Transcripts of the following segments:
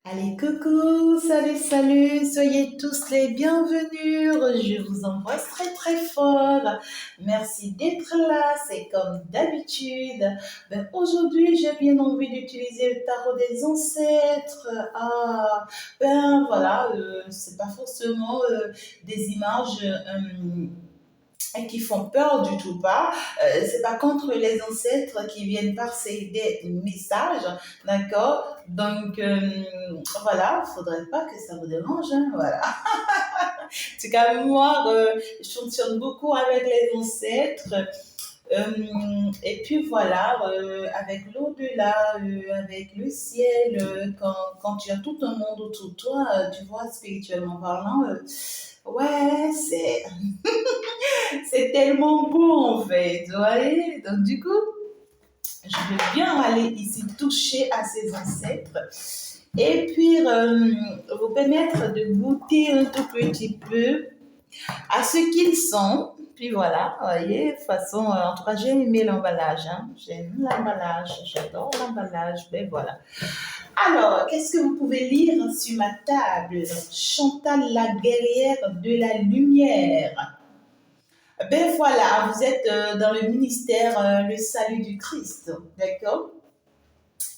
Allez, coucou, salut, salut, soyez tous les bienvenus. Je vous embrasse très, très fort. Merci d'être là, c'est comme d'habitude. Aujourd'hui, j'ai bien envie d'utiliser le tarot des ancêtres. Voilà, c'est pas forcément des images et qui font peur du tout pas. C'est pas contre les ancêtres qui viennent passer des messages, d'accord. Donc voilà, faudrait pas que ça vous dérange, hein, voilà. En tout cas, moi, je fonctionne beaucoup avec les ancêtres. Et puis voilà, avec l'au-delà, avec le ciel, quand tu as tout un monde autour de toi, tu vois, spirituellement parlant, ouais, c'est tellement beau en fait, vous voyez. Donc du coup, je veux bien aller ici toucher à ces ancêtres et puis vous permettre de goûter un tout petit peu à ce qu'ils sont. Puis voilà, vous voyez, de toute façon, en tout cas, j'ai aimé l'emballage. Hein. J'aime l'emballage, j'adore l'emballage, ben voilà. Alors, qu'est-ce que vous pouvez lire sur ma table? Chantal, la guerrière de la lumière. Ben voilà, vous êtes dans le ministère Le Salut du Christ, d'accord?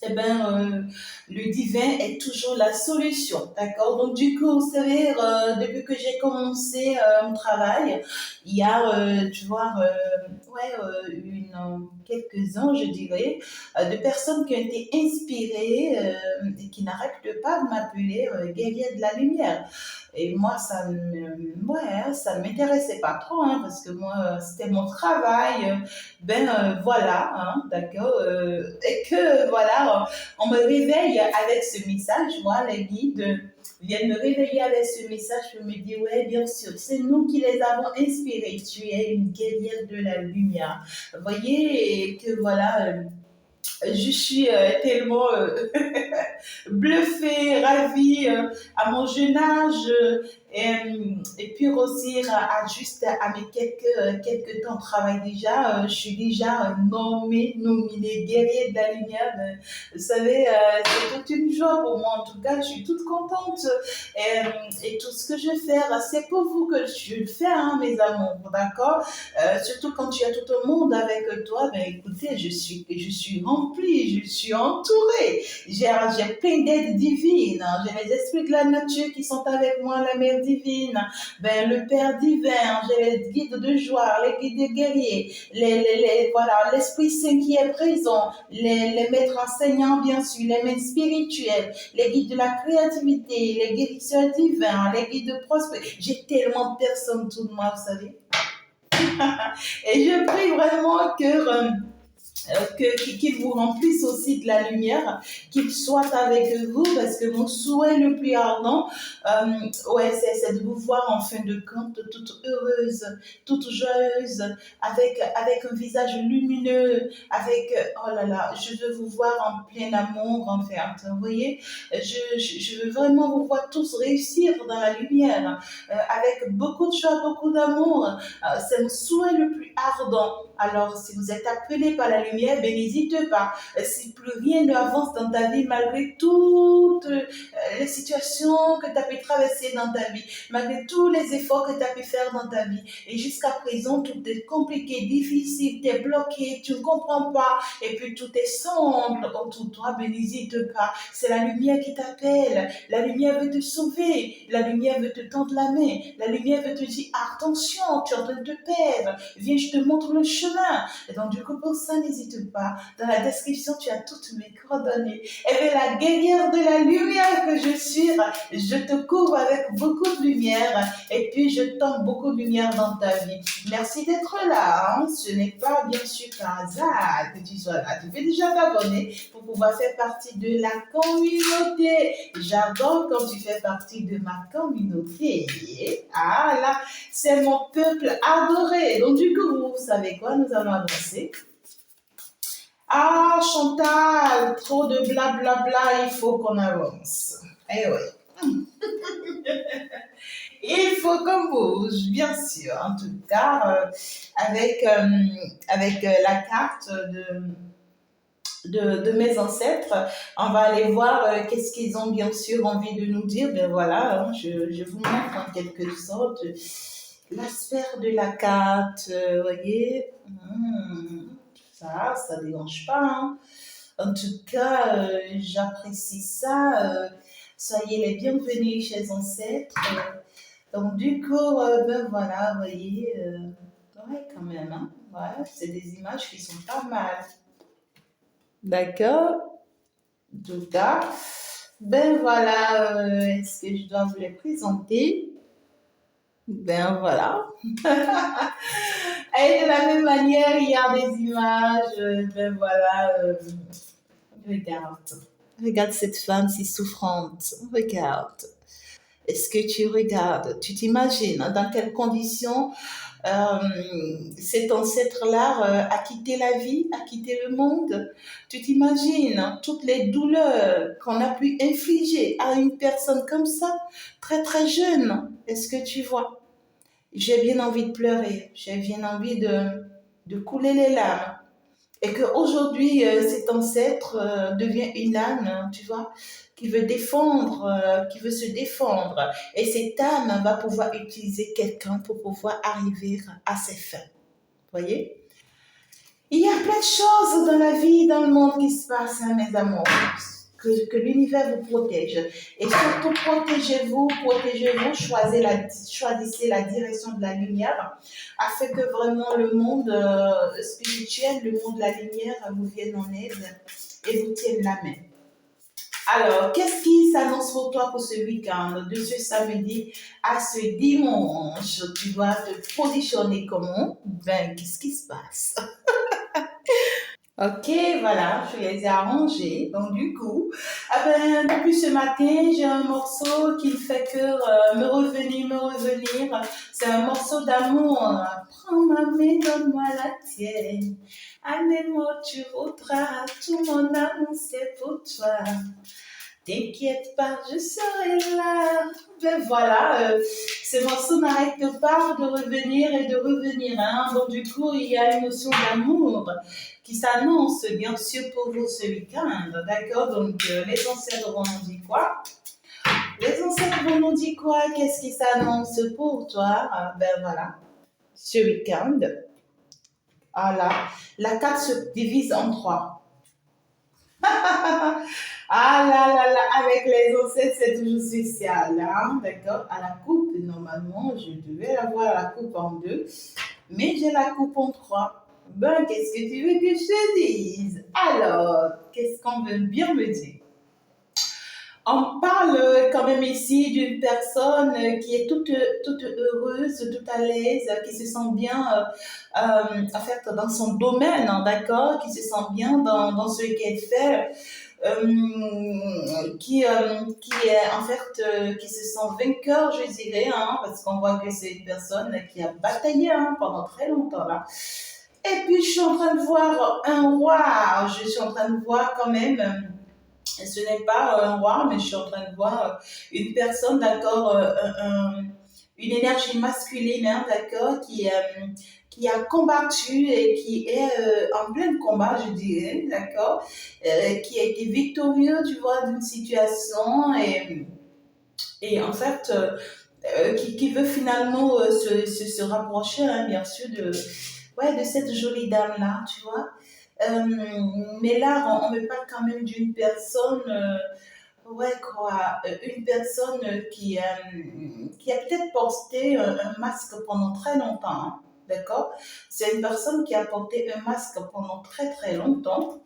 Eh ben, le divin est toujours la solution, d'accord? Donc, du coup, vous savez, depuis que j'ai commencé mon travail, il y a, tu vois, ouais, quelques-ans, je dirais, de personnes qui ont été inspirées et qui n'arrêtent pas de m'appeler guerrier de la lumière. Et moi, ça ne m'intéressait pas trop, hein, parce que moi, c'était mon travail. Voilà, hein, d'accord. Et que voilà, on me réveille avec ce message, moi, les guides viennent me réveiller avec ce message. Je me dis, ouais, bien sûr, c'est nous qui les avons inspirés. Tu es une guerrière de la lumière. Vous voyez, et que voilà, je suis tellement bluffée, ravie à mon jeune âge et puis aussi juste à mes quelques temps de travail déjà, je suis déjà nominée guerrier de la lumière. Vous savez, c'est toute une joie pour moi. En tout cas, je suis toute contente et tout ce que je vais faire, c'est pour vous que je le fais, hein, mes amours, d'accord? Surtout quand tu as tout le monde avec toi, ben écoutez, je suis remplie, je suis entourée. J'ai plein d'aides divines. Hein. J'ai les esprits de la nature qui sont avec moi, la mère divine, ben, le Père divin, j'ai les guides de joie, les guides guerriers, voilà, l'Esprit Saint qui est présent, les maîtres enseignants, bien sûr, les maîtres spirituels, les guides de la créativité, les guérisseurs divins, les guides de prospérité. J'ai tellement de personnes autour de moi, vous savez. Et je prie vraiment qu'il vous remplisse aussi de la lumière, qu'il soit avec vous, parce que mon souhait le plus ardent, ouais, c'est de vous voir en fin de compte toute heureuse, toute joyeuse, avec un visage lumineux, oh là là, je veux vous voir en plein amour, en fait, vous voyez, je veux vraiment vous voir tous réussir dans la lumière, avec beaucoup de joie, beaucoup d'amour, c'est mon souhait le plus ardent. Alors, si vous êtes appelé par la lumière, ben, n'hésite pas. Si plus rien n'avance dans ta vie, malgré toutes les situations que tu as pu traverser dans ta vie, malgré tous les efforts que tu as pu faire dans ta vie, et jusqu'à présent, tout est compliqué, difficile, tu es bloqué, tu ne comprends pas, et puis tout est sombre autour de toi, ben, n'hésite pas. C'est la lumière qui t'appelle. La lumière veut te sauver. La lumière veut te tendre la main. La lumière veut te dire, attention, tu es en train de te perdre. Viens, je te montre le chemin. Et donc, du coup, pour ça, n'hésite pas. Dans la description, tu as toutes mes coordonnées. Et bien, la guerrière de la lumière que je suis, je te couvre avec beaucoup de lumière. Et puis, je tends beaucoup de lumière dans ta vie. Merci d'être là. Hein. Ce n'est pas, bien sûr, par hasard que tu sois là. Tu peux déjà t'abonner pour pouvoir faire partie de la communauté. J'adore quand tu fais partie de ma communauté. Ah là, c'est mon peuple adoré. Donc, du coup, vous savez quoi? Nous allons avancer. Ah, Chantal, trop de blablabla, il faut qu'on avance. Eh oui. Il faut qu'on bouge, bien sûr. En tout cas, avec la carte de mes ancêtres. On va aller voir qu'est-ce qu'ils ont bien sûr envie de nous dire. Ben voilà, hein, je vous montre en quelque sorte la sphère de la carte. Voyez. Ça ne dérange pas, hein. En tout cas, j'apprécie ça. Soyez les bienvenus chez Ancêtres. Donc, du coup, ben voilà, vous voyez, ouais, quand même, hein. Ouais, c'est des images qui sont pas mal. D'accord? En tout cas, ben voilà, est-ce que je dois vous les présenter? Ben voilà. Et de la même manière, il y a des images, ben voilà, regarde. Regarde cette femme si souffrante. Regarde. Est-ce que tu regardes? Tu t'imagines dans quelles conditions cet ancêtre-là a quitté la vie, a quitté le monde? Tu t'imagines toutes les douleurs qu'on a pu infliger à une personne comme ça, très très jeune? Est-ce que tu vois? J'ai bien envie de pleurer, j'ai bien envie de couler les larmes. Et qu'aujourd'hui, cet ancêtre devient une âme, hein, tu vois, qui veut défendre, qui veut se défendre. Et cette âme va pouvoir utiliser quelqu'un pour pouvoir arriver à ses fins. Vous voyez? Il y a plein de choses dans la vie, dans le monde qui se passent, hein, mes amours. Que l'univers vous protège. Et surtout, protégez-vous, choisissez la direction de la lumière afin que vraiment le monde spirituel, le monde de la lumière vous vienne en aide et vous tienne la main. Alors, qu'est-ce qui s'annonce pour toi pour ce week-end, de ce samedi à ce dimanche? Tu dois te positionner comment? Ben, qu'est-ce qui se passe? Ok, voilà, je les ai arrangés. Donc du coup, ah ben, depuis ce matin, j'ai un morceau qui ne fait que me revenir. C'est un morceau d'amour. Prends ma main, donne-moi la tienne. Amène-moi, tu voudras. Tout mon amour, c'est pour toi. T'inquiète pas, je serai là. Ben voilà, ce morceau n'arrête pas de revenir et de revenir, hein. Donc du coup, il y a une notion d'amour qui s'annonce bien sûr pour vous ce week-end, d'accord? Donc les ancêtres vont nous dire quoi? Les ancêtres vont nous dire quoi? Qu'est-ce qui s'annonce pour toi? Ben voilà, ce week-end. Ah là, la carte se divise en trois. Ah là là là, avec les ancêtres, c'est toujours spécial, hein, d'accord? À la coupe, normalement, je devais avoir la coupe en deux, mais j'ai la coupe en trois. Ben, qu'est-ce que tu veux que je te dise? Alors, qu'est-ce qu'on veut bien me dire? On parle quand même ici d'une personne qui est toute heureuse, toute à l'aise, qui se sent bien en fait, dans son domaine, hein, d'accord, qui se sent bien dans ce qu'elle fait, qui est en fait, qui se sent vainqueur, je dirais, hein, parce qu'on voit que c'est une personne qui a bataillé, hein, pendant très longtemps là. Et puis je suis en train de voir un roi, je suis en train de voir quand même. Ce n'est pas un roi, mais je suis en train de voir une personne, d'accord, une énergie masculine, hein, d'accord, qui a combattu et qui est en plein combat, je dirais, d'accord, qui a été victorieux, tu vois, d'une situation et en fait, qui veut finalement se rapprocher, hein, bien sûr, ouais, de cette jolie dame-là, tu vois. Mais là, on me parle quand même d'une personne, ouais, quoi, une personne qui a peut-être porté un masque pendant très longtemps, hein, d'accord? C'est une personne qui a porté un masque pendant très très longtemps.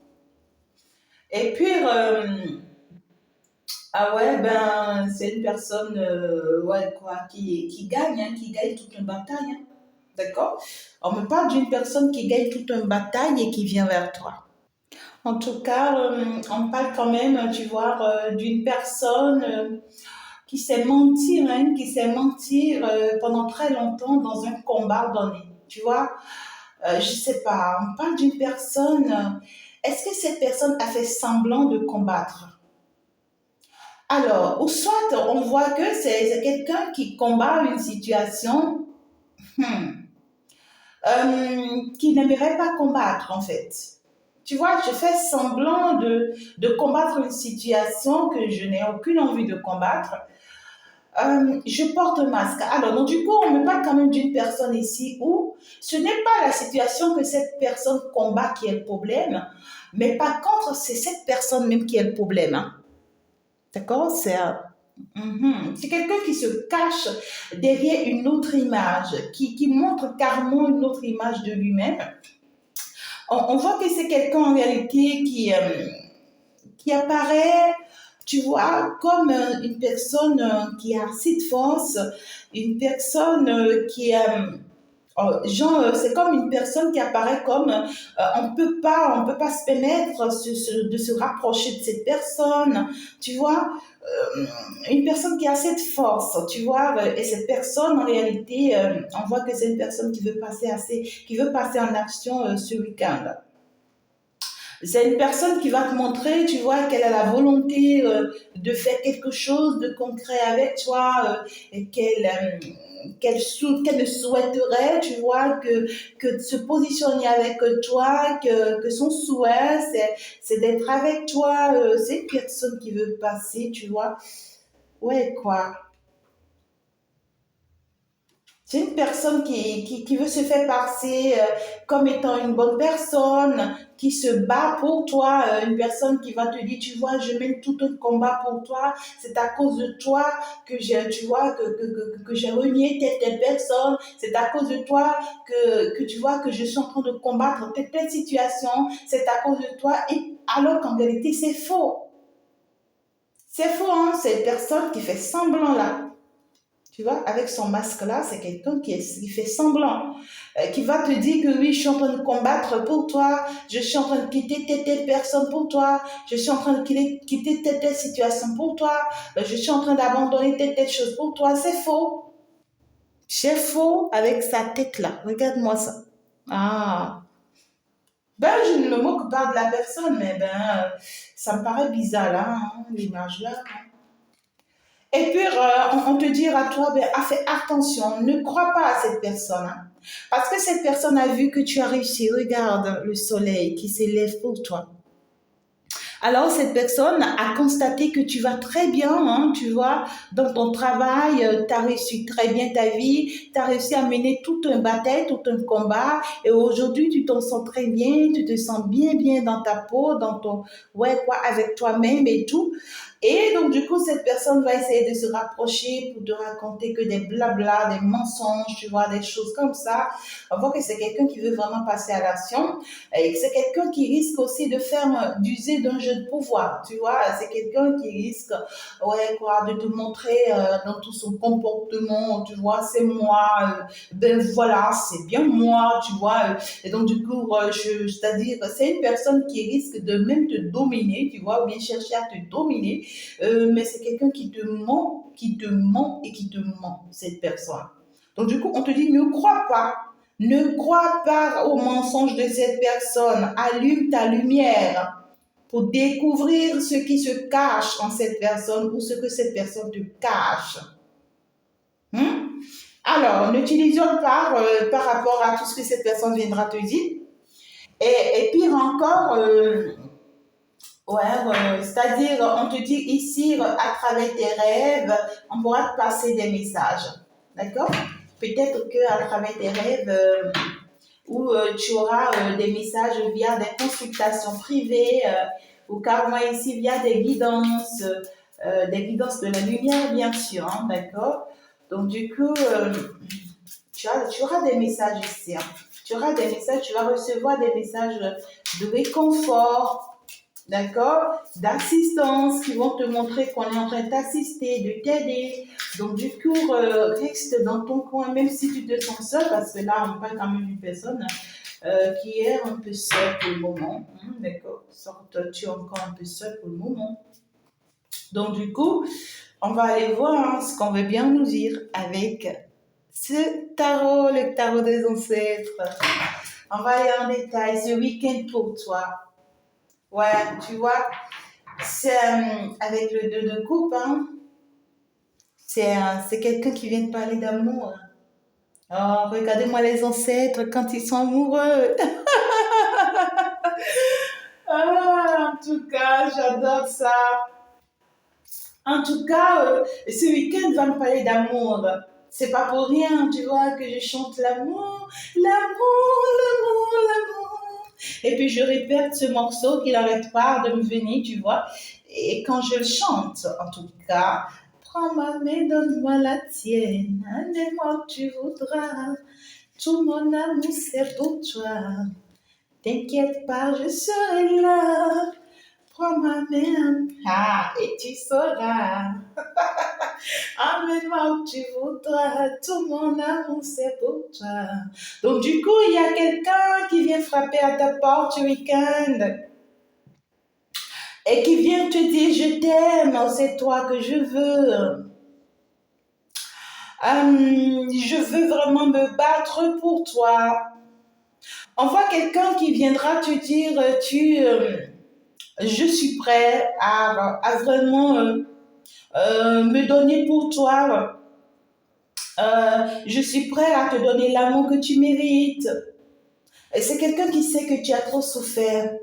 Et puis, ah ouais, ben, c'est une personne, ouais, quoi, qui gagne, hein, qui gagne toute une bataille, hein, d'accord? On me parle d'une personne qui gagne toute une bataille et qui vient vers toi. En tout cas, on parle quand même, tu vois, d'une personne qui sait mentir, hein, qui sait mentir pendant très longtemps dans un combat donné. Tu vois, je sais pas, on parle d'une personne. Est-ce que cette personne a fait semblant de combattre? Alors, ou soit on voit que c'est quelqu'un qui combat une situation hmm, qui n'aimerait pas combattre en fait. tu vois, je fais semblant de combattre une situation que je n'ai aucune envie de combattre. Je porte un masque. Alors, donc, du coup, on me parle quand même d'une personne ici où ce n'est pas la situation que cette personne combat qui est le problème, mais par contre, c'est cette personne même qui est le problème, hein. D'accord? C'est quelqu'un qui se cache derrière une autre image, qui montre carrément une autre image de lui-même. On voit que c'est quelqu'un en réalité qui apparaît, tu vois, comme une personne qui a assez de force, une personne genre, c'est comme une personne qui apparaît comme on peut pas se permettre de se rapprocher de cette personne, tu vois, une personne qui a cette force, tu vois, et cette personne en réalité, on voit que c'est une personne qui veut passer en action ce week-end. C'est une personne qui va te montrer, tu vois, qu'elle a la volonté de faire quelque chose de concret avec toi, et qu'elle ne souhaiterait, tu vois, que de se positionner avec toi, que son souhait, c'est d'être avec toi. C'est une personne qui veut passer, tu vois. Ouais, quoi. C'est une personne qui veut se faire passer comme étant une bonne personne, qui se bat pour toi, une personne qui va te dire, tu vois, je mène tout un combat pour toi, c'est à cause de toi que j'ai, tu vois, que j'ai renié telle personne, c'est à cause de toi que tu vois que je suis en train de combattre telle situation, c'est à cause de toi, et alors qu'en réalité, c'est faux. C'est faux, hein, c'est une personne qui fait semblant là. Tu vois, avec son masque-là, c'est quelqu'un qui fait semblant, qui va te dire que oui, je suis en train de combattre pour toi, je suis en train de quitter telle personne pour toi, je suis en train de quitter telle situation pour toi, je suis en train d'abandonner telle chose pour toi. C'est faux. C'est faux avec sa tête-là. Regarde-moi ça. Ah. Ben, je ne me moque pas de la personne, mais ça me paraît bizarre là, hein, l'image là. Et puis, on te dira à toi, fais attention, ne crois pas à cette personne, hein. Parce que cette personne a vu que tu as réussi. Regarde le soleil qui s'élève pour toi. Alors, cette personne a constaté que tu vas très bien, hein, tu vois, dans ton travail, tu as réussi très bien ta vie, tu as réussi à mener tout un bataille, tout un combat, et aujourd'hui, tu t'en sens très bien, tu te sens bien, bien dans ta peau, ouais, quoi, avec toi-même et tout. Et donc, du coup, cette personne va essayer de se rapprocher pour te raconter que des blabla, des mensonges, tu vois, des choses comme ça. On voit que c'est quelqu'un qui veut vraiment passer à l'action et que c'est quelqu'un qui risque aussi d'user d'un jeu de pouvoir, tu vois. C'est quelqu'un qui risque, ouais, quoi, de te montrer dans tout son comportement, tu vois, c'est moi, ben voilà, c'est bien moi, tu vois. Et donc, du coup, c'est-à-dire, c'est une personne qui risque de même te dominer, tu vois, ou bien chercher à te dominer, mais c'est quelqu'un qui te ment et qui te ment, cette personne. Donc, du coup, on te dit, ne crois pas aux mensonges de cette personne. Allume ta lumière pour découvrir ce qui se cache en cette personne ou ce que cette personne te cache. Hmm? Alors, n'utilisons pas par rapport à tout ce que cette personne viendra te dire. Et pire encore, ouais, c'est-à-dire, on te dit ici, à travers tes rêves, on pourra te passer des messages. D'accord? Peut-être qu'à travers tes rêves, où tu auras des messages via des consultations privées ou carrément ici via des guidances de la lumière, bien sûr, hein, d'accord? Donc, du coup, tu auras des messages ici, hein. Tu auras des messages, tu vas recevoir des messages de réconfort, d'accord, d'assistance qui vont te montrer qu'on est en train de t'assister, de t'aider. Donc, du coup, reste dans ton coin, même si tu te sens seul, parce que là, on parle quand même d'une personne qui est un peu seule pour le moment. Hein, d'accord, tu es encore un peu seul pour le moment. Donc, du coup, on va aller voir hein, ce qu'on veut bien nous dire avec ce tarot, le tarot des ancêtres. On va aller en détail ce week-end pour toi. Ouais, tu vois, c'est avec le 2 de coupe, hein, c'est quelqu'un qui vient de parler d'amour. Oh, regardez-moi les ancêtres quand ils sont amoureux. Ah, en tout cas, j'adore ça. En tout cas, ce week-end va me parler d'amour. C'est pas pour rien, tu vois, que je chante l'amour, l'amour, l'amour, l'amour. Et puis je répète ce morceau qui n'arrête pas de me venir, tu vois. Et quand je le chante, en tout cas, prends ma main, donne-moi la tienne, aime-moi tu voudras. Tout mon amour c'est pour toi. T'inquiète pas, je serai là. Prends ma main, ah, et tu sauras. Amène-moi où tu voudras, tout mon amour c'est pour toi. Donc du coup, il y a quelqu'un qui vient frapper à ta porte ce week-end et qui vient te dire je t'aime, c'est toi que je veux. Je veux vraiment me battre pour toi. On voit quelqu'un qui viendra te dire je suis prêt à vraiment me donner pour toi. Je suis prêt à te donner l'amour que tu mérites. Et c'est quelqu'un qui sait que tu as trop souffert.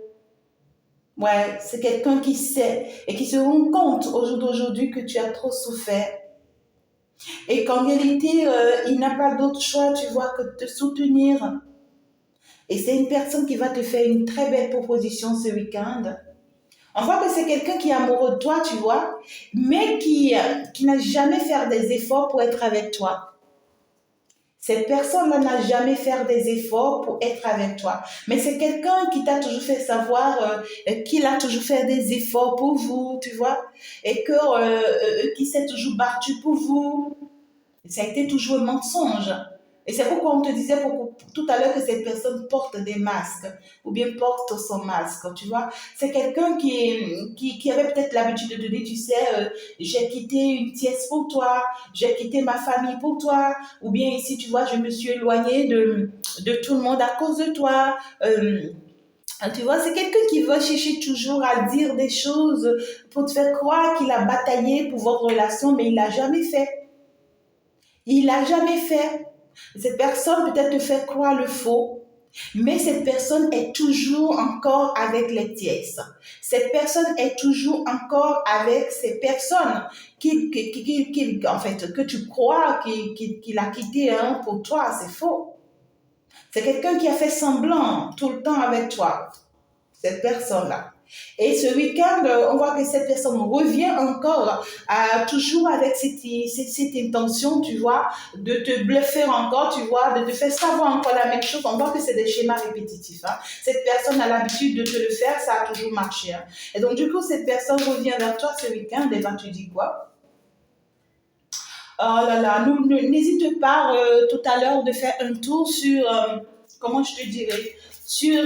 Ouais, c'est quelqu'un qui sait et qui se rend compte au jour d'aujourd'hui que tu as trop souffert. Et qu'en vérité, il n'a pas d'autre choix, tu vois, que de te soutenir. Et c'est une personne qui va te faire une très belle proposition ce week-end. On voit que c'est quelqu'un qui est amoureux de toi, tu vois, mais qui n'a jamais fait des efforts pour être avec toi. Cette personne-là n'a jamais fait des efforts pour être avec toi. Mais c'est quelqu'un qui t'a toujours fait savoir qu'il a toujours fait des efforts pour vous, tu vois, et qui s'est toujours battu pour vous. Ça a été toujours un mensonge. Et c'est pourquoi on te disait tout à l'heure que cette personne porte des masques ou bien porte son masque, tu vois. C'est quelqu'un qui avait peut-être l'habitude de te dire, tu sais, j'ai quitté une pièce pour toi, j'ai quitté ma famille pour toi, ou bien ici, tu vois, je me suis éloignée de tout le monde à cause de toi. Tu vois, c'est quelqu'un qui va chercher toujours à dire des choses pour te faire croire qu'il a bataillé pour votre relation, mais il l'a jamais fait. Il l'a jamais fait. Cette personne peut-être te fait croire le faux, mais cette personne est toujours encore avec les tièces. Cette personne est toujours encore avec ces personnes en fait, que tu crois qu'il a quitté hein, pour toi. C'est faux. C'est quelqu'un qui a fait semblant tout le temps avec toi cette personne-là. Et ce week-end, on voit que cette personne revient encore toujours avec cette intention, tu vois, de te bluffer encore, tu vois, de te faire savoir encore la même chose. On voit que c'est des schémas répétitifs. Hein. Cette personne a l'habitude de te le faire, ça a toujours marché. Hein. Et donc, du coup, cette personne revient vers toi ce week-end et va te dire quoi? Oh là là, n'hésite pas tout à l'heure de faire un tour sur, comment je te dirais, sur,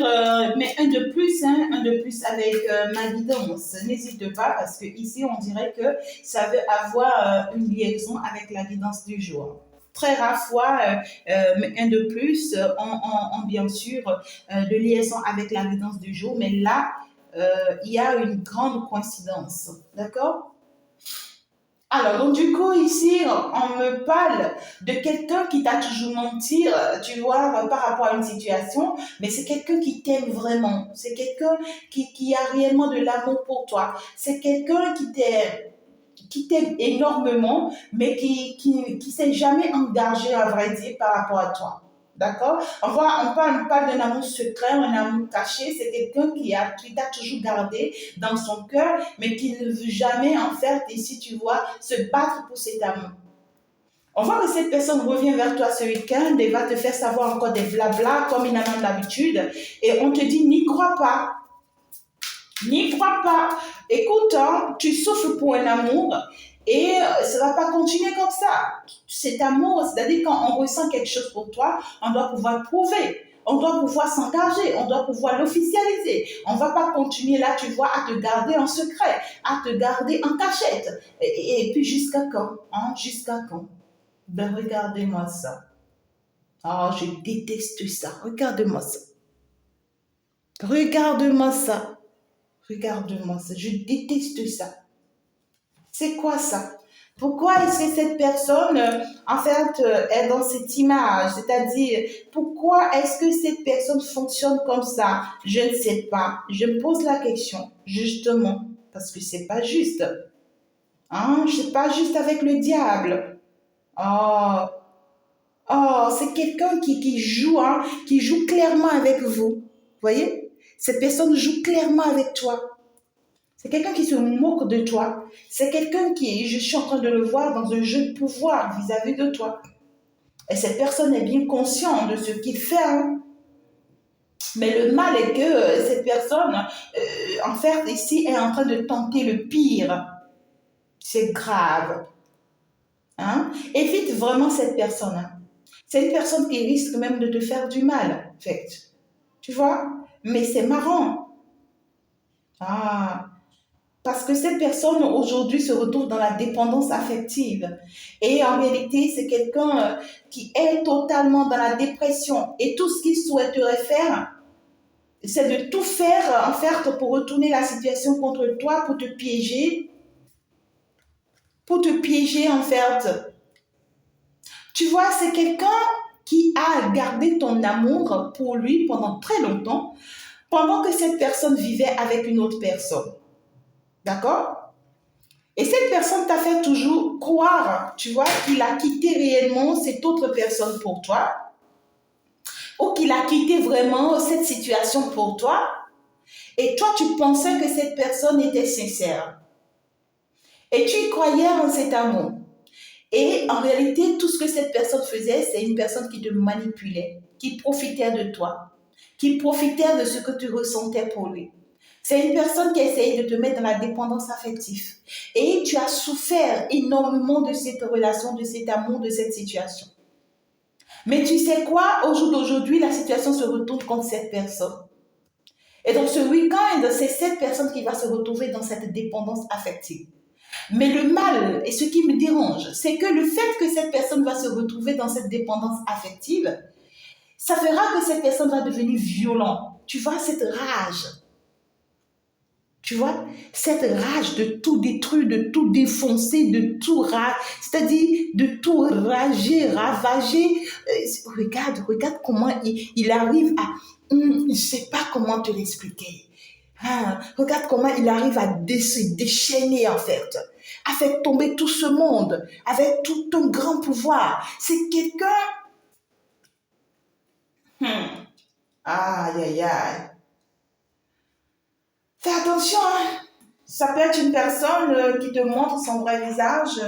mais un de plus avec ma guidance. N'hésite pas parce que ici on dirait que ça veut avoir une liaison avec la guidance du jour. Très rare fois, mais un de plus, bien sûr de liaison avec la guidance du jour, mais là, il y a une grande coïncidence. D'accord? Alors, donc du coup, ici, on me parle de quelqu'un qui t'a toujours menti, tu vois, par rapport à une situation, mais c'est quelqu'un qui t'aime vraiment. C'est quelqu'un qui a réellement de l'amour pour toi. C'est quelqu'un qui t'aime énormément, mais qui s'est jamais engagé, à vrai dire, par rapport à toi. D'accord? On parle d'un amour secret, un amour caché. C'est quelqu'un qui t'a toujours gardé dans son cœur, mais qui ne veut jamais, en fait, ici, tu vois, se battre pour cet amour. On voit que cette personne revient vers toi ce week-end et va te faire savoir encore des blabla, comme il en a l'habitude. Et on te dit, n'y crois pas. N'y crois pas. Écoute, hein, tu souffres pour un amour et ça ne va pas continuer comme ça. Cet amour, c'est-à-dire quand on ressent quelque chose pour toi, on doit pouvoir le prouver. On doit pouvoir s'engager, on doit pouvoir l'officialiser. On ne va pas continuer là, tu vois, à te garder en secret, à te garder en cachette. Et puis jusqu'à quand hein? Jusqu'à quand? Ben regardez-moi ça. Oh, je déteste ça. Regarde-moi ça. Regarde-moi ça. Regarde-moi ça, je déteste ça. C'est quoi ça? Pourquoi est-ce que cette personne, en fait, est dans cette image? C'est-à-dire, pourquoi est-ce que cette personne fonctionne comme ça? Je ne sais pas. Je me pose la question, justement, parce que c'est pas juste. Hein? C'est pas juste avec le diable. Oh, oh, c'est quelqu'un qui joue, hein, qui joue clairement avec vous. Voyez? Cette personne joue clairement avec toi. C'est quelqu'un qui se moque de toi. C'est quelqu'un qui, je suis en train de le voir dans un jeu de pouvoir vis-à-vis de toi. Et cette personne est bien consciente de ce qu'il fait. Hein. Mais le mal est que cette personne, en fait, ici, est en train de tenter le pire. C'est grave. Hein? Évite vraiment cette personne. Hein. C'est une personne qui risque même de te faire du mal, en fait. Tu vois? Mais c'est marrant. Ah, parce que cette personne aujourd'hui se retrouve dans la dépendance affective. Et en réalité, c'est quelqu'un qui est totalement dans la dépression. Et tout ce qu'il souhaiterait faire, c'est de tout faire, en fait, pour retourner la situation contre toi, pour te piéger. Pour te piéger, en fait. Tu vois, c'est quelqu'un qui a gardé ton amour pour lui pendant très longtemps, pendant que cette personne vivait avec une autre personne. D'accord? Et cette personne t'a fait toujours croire, tu vois, qu'il a quitté réellement cette autre personne pour toi, ou qu'il a quitté vraiment cette situation pour toi, et toi, tu pensais que cette personne était sincère. Et tu croyais en cet amour. Et en réalité, tout ce que cette personne faisait, c'est une personne qui te manipulait, qui profitait de toi, qui profitait de ce que tu ressentais pour lui. C'est une personne qui a essayé de te mettre dans la dépendance affective. Et tu as souffert énormément de cette relation, de cet amour, de cette situation. Mais tu sais quoi? Au jour d'aujourd'hui, la situation se retourne contre cette personne. Et donc ce week-end, c'est cette personne qui va se retrouver dans cette dépendance affective. Mais le mal, et ce qui me dérange, c'est que le fait que cette personne va se retrouver dans cette dépendance affective, ça fera que cette personne va devenir violente. Tu vois, cette rage. Tu vois, cette rage de tout détruire, de tout défoncer, de tout rager, c'est-à-dire de tout rager, ravager. Regarde comment il arrive à... je ne sais pas comment te l'expliquer. Ah, regarde comment il arrive à se déchaîner en fait, à faire tomber tout ce monde avec tout un grand pouvoir. C'est quelqu'un... Aïe, aïe, aïe. Fais attention, hein. Ça peut être une personne qui te montre son vrai visage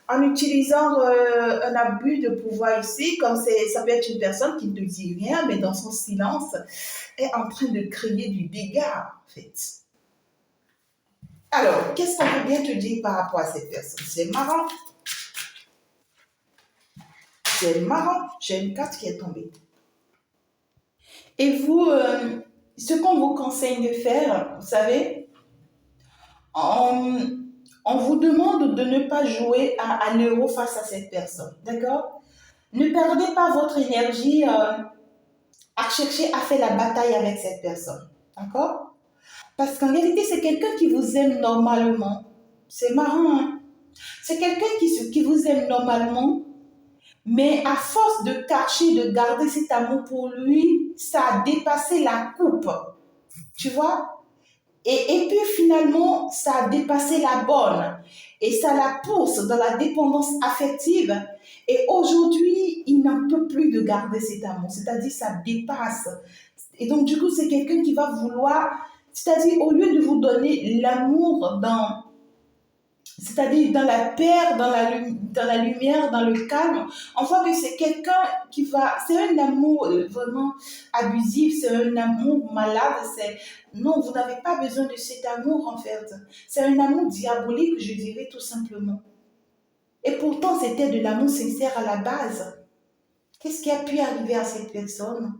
en utilisant un abus de pouvoir ici, comme ça peut être une personne qui ne te dit rien, mais dans son silence est en train de créer du dégât, en fait. Alors, qu'est-ce qu'on peut bien te dire par rapport à cette personne? C'est marrant. C'est marrant. J'ai une carte qui est tombée. Et vous, ce qu'on vous conseille de faire, vous savez, on vous demande de ne pas jouer à l'euro face à cette personne. D'accord? Ne perdez pas votre énergie à chercher à faire la bataille avec cette personne. D'accord? Parce qu'en réalité, c'est quelqu'un qui vous aime normalement. C'est marrant, hein? C'est quelqu'un qui vous aime normalement, mais à force de cacher, de garder cet amour pour lui, ça a dépassé la coupe. Tu vois? Et puis finalement, ça a dépassé la borne. Et ça la pousse dans la dépendance affective. Et aujourd'hui, il n'en peut plus de garder cet amour. C'est-à-dire, ça dépasse. Et donc, du coup, c'est quelqu'un qui va vouloir, c'est-à-dire, au lieu de vous donner l'amour c'est-à-dire dans la paix, dans la lumière, dans le calme, on voit que c'est quelqu'un qui va, c'est un amour vraiment abusif, c'est un amour malade, non, vous n'avez pas besoin de cet amour en fait. C'est un amour diabolique, je dirais tout simplement. Et pourtant, c'était de l'amour sincère à la base. Qu'est-ce qui a pu arriver à cette personne?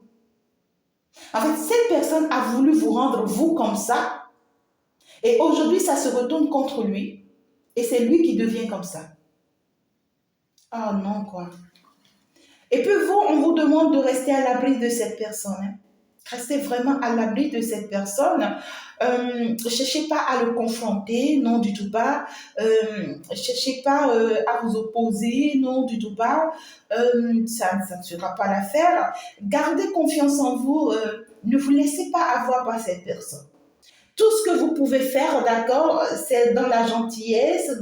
En fait, cette personne a voulu vous rendre vous comme ça, et aujourd'hui, ça se retourne contre lui. Et c'est lui qui devient comme ça. Ah non, quoi. Et puis vous, on vous demande de rester à l'abri de cette personne. Hein. Restez vraiment à l'abri de cette personne. Ne cherchez pas à le confronter, non du tout pas. Cherchez pas à vous opposer, non du tout pas. Ça ne sera pas l'affaire. Gardez confiance en vous. Ne vous laissez pas avoir par cette personne. Tout ce que vous pouvez faire, d'accord, c'est dans la gentillesse,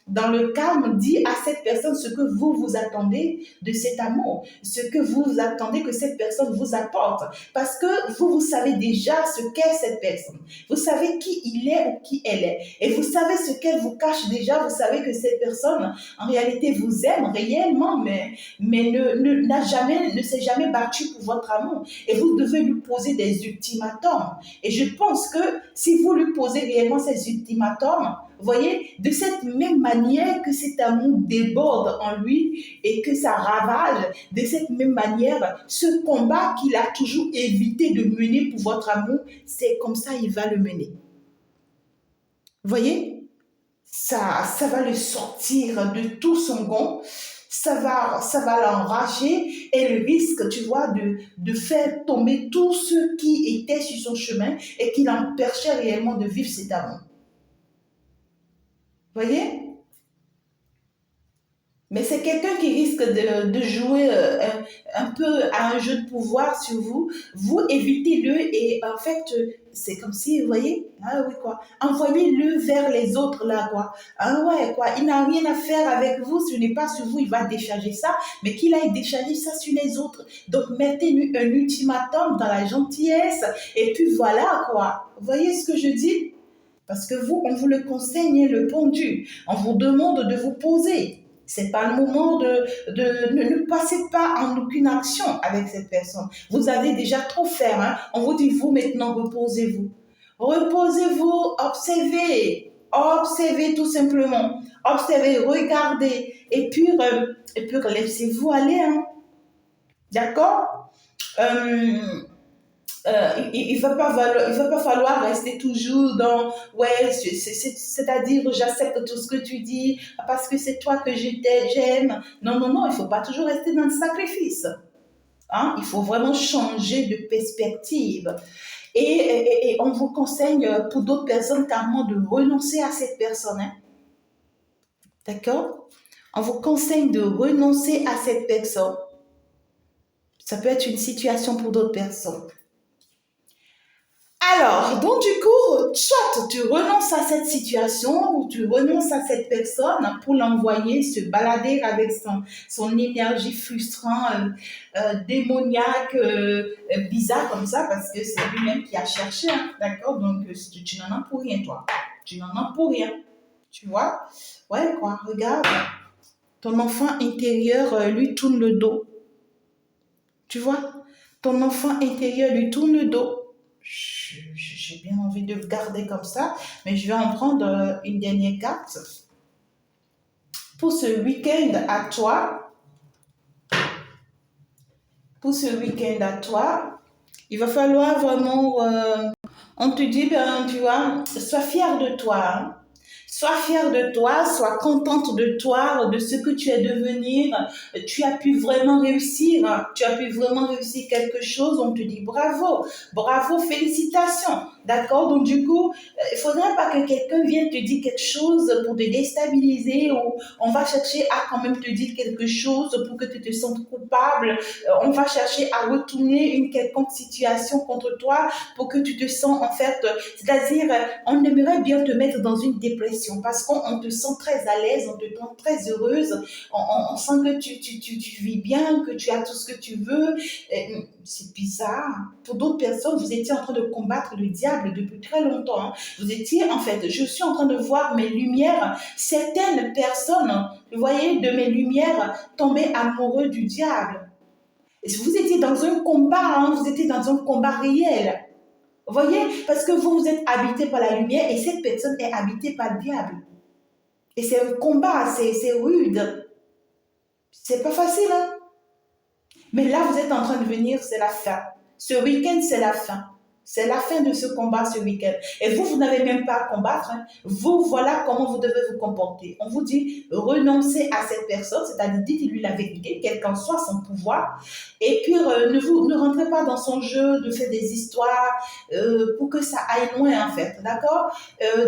dans le calme, dire à cette personne ce que vous vous attendez de cet amour, ce que vous attendez que cette personne vous apporte. Parce que vous, vous savez déjà ce qu'est cette personne. Vous savez qui il est ou qui elle est. Et vous savez ce qu'elle vous cache déjà. Vous savez que cette personne, en réalité, vous aime réellement, mais ne s'est jamais battue pour votre amour. Et vous devez lui poser des ultimatums. Et je pense que si vous lui posez réellement ces ultimatums, vous voyez, de cette même manière que cet amour déborde en lui et que ça ravage, de cette même manière, ce combat qu'il a toujours évité de mener pour votre amour, c'est comme ça il va le mener. Vous voyez, ça va le sortir de tout son gond, ça va l'enrager et le risque, tu vois, de faire tomber tous ceux qui étaient sur son chemin et qui l'empêchaient réellement de vivre cet amour. Vous voyez? Mais c'est quelqu'un qui risque de jouer un peu à un jeu de pouvoir sur vous. Vous évitez-le et en fait, c'est comme si, vous voyez, ah oui quoi, envoyez-le vers les autres là quoi. Ah ouais quoi, il n'a rien à faire avec vous, ce n'est pas sur vous, il va décharger ça, mais qu'il aille décharger ça sur les autres. Donc mettez un ultimatum dans la gentillesse et puis voilà quoi. Vous voyez ce que je dis? Parce que vous, on vous le conseille, le pendu. On vous demande de vous poser. C'est pas le moment ne passez pas en aucune action avec cette personne. Vous avez déjà trop fait. Hein? On vous dit, vous maintenant, reposez-vous. Reposez-vous, observez. Observez tout simplement. Observez, regardez. Et puis laissez-vous aller. Hein? D'accord il va pas falloir rester toujours dans ouais c'est-à-dire j'accepte tout ce que tu dis parce que c'est toi que j'aime. Non, il faut pas toujours rester dans le sacrifice. Hein? Il faut vraiment changer de perspective et on vous conseille pour d'autres personnes carrément de renoncer à cette personne. Hein? D'accord? On vous conseille de renoncer à cette personne. Ça peut être une situation pour d'autres personnes. Alors, donc du coup, soit tu renonces à cette situation ou tu renonces à cette personne pour l'envoyer se balader avec son énergie frustrante, démoniaque, bizarre comme ça, parce que c'est lui-même qui a cherché, hein, d'accord? Donc, tu n'en as pour rien, toi. Tu n'en as pour rien, tu vois? Ouais, quoi, regarde, ton enfant intérieur lui tourne le dos, tu vois? Ton enfant intérieur lui tourne le dos. J'ai bien envie de le garder comme ça, mais je vais en prendre une dernière carte. Pour ce week-end à toi, il va falloir vraiment, on te dit, ben, tu vois, sois fier de toi. Hein. Sois fière de toi, sois contente de toi, de ce que tu es devenu. Tu as pu vraiment réussir, tu as pu vraiment réussir quelque chose. On te dit bravo, bravo, félicitations. D'accord? Donc du coup, il ne faudrait pas que quelqu'un vienne te dire quelque chose pour te déstabiliser ou on va chercher à quand même te dire quelque chose pour que tu te sentes coupable. On va chercher à retourner une quelconque situation contre toi pour que tu te sens en fait, c'est-à-dire on aimerait bien te mettre dans une dépression parce qu'on te sent très à l'aise, on te sent très heureuse, on sent que tu vis bien, que tu as tout ce que tu veux. C'est bizarre. Pour d'autres personnes, vous étiez en train de combattre le diable depuis très longtemps. Hein. Vous étiez en fait, je suis en train de voir mes lumières. Certaines personnes, vous voyez, de mes lumières tomber amoureux du diable. Vous étiez dans un combat, hein, vous étiez dans un combat réel. Vous voyez, parce que vous êtes habité par la lumière et cette personne est habitée par le diable. Et c'est un combat, c'est rude. C'est pas facile, hein? Mais là, vous êtes en train de venir, c'est la fin. Ce week-end, c'est la fin. C'est la fin de ce combat ce week-end. Et vous n'avez même pas à combattre. Hein. Vous, voilà comment vous devez vous comporter. On vous dit, renoncez à cette personne, c'est-à-dire dites-lui la vérité, quel qu'en soit son pouvoir. Et puis, ne rentrez pas dans son jeu de faire des histoires pour que ça aille loin, en fait. D'accord.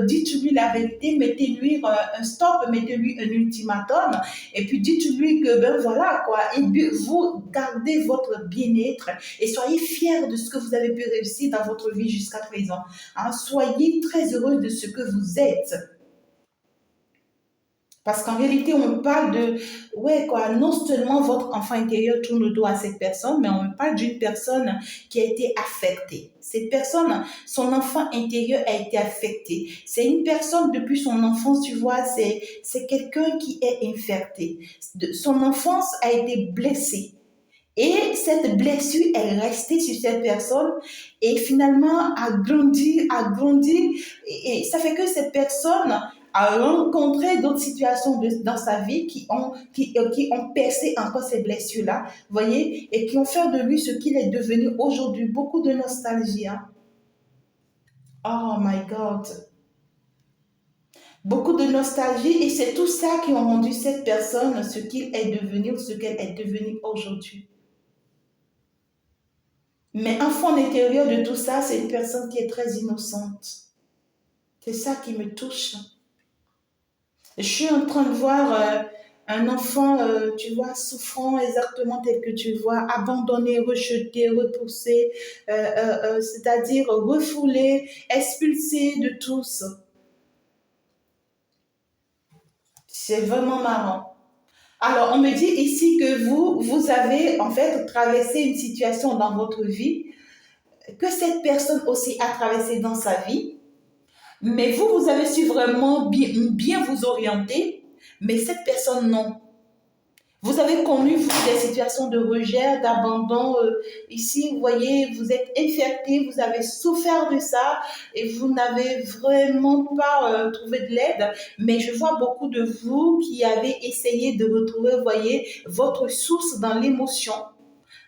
Dites-lui la vérité, mettez-lui un stop, mettez-lui un ultimatum. Et puis, dites-lui que, ben voilà, quoi. Et vous gardez votre bien-être et soyez fiers de ce que vous avez pu réussir dans votre vie jusqu'à présent. Hein. Soyez très heureux de ce que vous êtes. Parce qu'en réalité, on parle de, ouais, quoi, non seulement votre enfant intérieur tourne le dos à cette personne, mais on parle d'une personne qui a été affectée. Cette personne, son enfant intérieur a été affecté. C'est une personne, depuis son enfance, tu vois, c'est quelqu'un qui est infecté. Son enfance a été blessée. Et cette blessure est restée sur cette personne et finalement a grandi. Et ça fait que cette personne a rencontré d'autres situations dans sa vie qui ont percé encore ces blessures-là, voyez, et qui ont fait de lui ce qu'il est devenu aujourd'hui. Beaucoup de nostalgie. Hein. Oh my God. Beaucoup de nostalgie et c'est tout ça qui ont rendu cette personne ce qu'il est devenu ou ce qu'elle est devenue aujourd'hui. Mais un fond intérieur de tout ça, c'est une personne qui est très innocente. C'est ça qui me touche. Je suis en train de voir un enfant, tu vois, souffrant exactement tel que tu vois, abandonné, rejeté, repoussé, c'est-à-dire refoulé, expulsé de tous. C'est vraiment marrant. Alors, on me dit ici que vous avez en fait traversé une situation dans votre vie que cette personne aussi a traversé dans sa vie. Mais vous avez su vraiment bien vous orienter, mais cette personne, non. Vous avez connu, vous, des situations de rejet, d'abandon. Ici, vous voyez, vous êtes infecté, vous avez souffert de ça et vous n'avez vraiment pas trouvé de l'aide. Mais je vois beaucoup de vous qui avez essayé de retrouver, vous voyez, votre source dans l'émotion.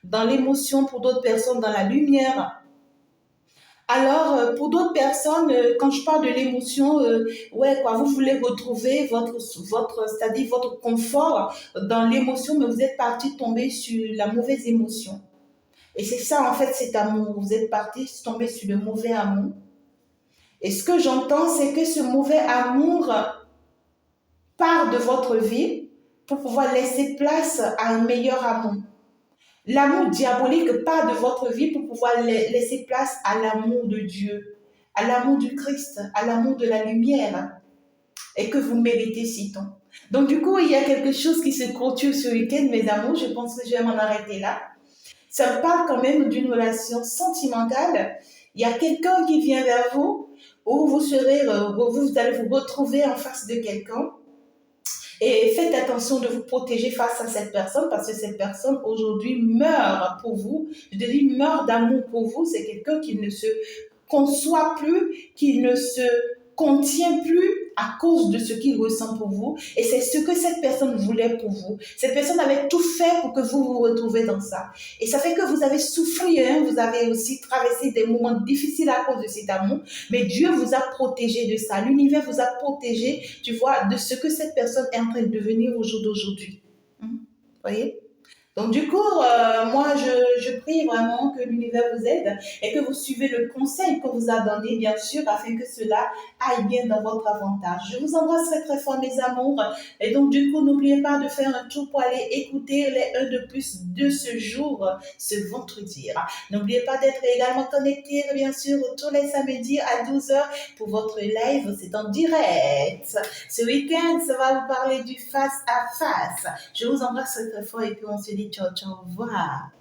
Dans l'émotion pour d'autres personnes, dans la lumière. Alors, pour d'autres personnes, quand je parle de l'émotion, ouais, quoi, vous voulez retrouver c'est-à-dire votre confort dans l'émotion, mais vous êtes parti tomber sur la mauvaise émotion. Et c'est ça, en fait, cet amour. Vous êtes parti tomber sur le mauvais amour. Et ce que j'entends, c'est que ce mauvais amour part de votre vie pour pouvoir laisser place à un meilleur amour. L'amour diabolique part de votre vie pour pouvoir laisser place à l'amour de Dieu, à l'amour du Christ, à l'amour de la lumière, et que vous méritez si tant. Donc du coup, il y a quelque chose qui se clôture ce week-end, mes amours, je pense que je vais m'en arrêter là. Ça me parle quand même d'une relation sentimentale. Il y a quelqu'un qui vient vers vous, où vous allez vous retrouver en face de quelqu'un, et faites attention de vous protéger face à cette personne parce que cette personne aujourd'hui meurt pour vous. Je dis meurt d'amour pour vous. C'est quelqu'un qui ne se conçoit plus, qui ne se contient plus à cause de ce qu'il ressent pour vous. Et c'est ce que cette personne voulait pour vous. Cette personne avait tout fait pour que vous vous retrouviez dans ça. Et ça fait que vous avez souffert, hein, vous avez aussi traversé des moments difficiles à cause de cet amour. Mais Dieu vous a protégé de ça. L'univers vous a protégé, tu vois, de ce que cette personne est en train de devenir au jour d'aujourd'hui. Vous voyez? Donc du coup, moi, je prie vraiment que l'univers vous aide et que vous suivez le conseil qu'on vous a donné, bien sûr, afin que cela aille bien dans votre avantage. Je vous embrasse très très fort, mes amours. Et donc du coup, n'oubliez pas de faire un tour pour aller écouter les 1 de plus de ce jour, ce vendredi. N'oubliez pas d'être également connecté, bien sûr, tous les samedis à 12h pour votre live. C'est en direct. Ce week-end, ça va vous parler du face à face. Je vous embrasse très très fort et puis on se dit ciao, ciao, au revoir.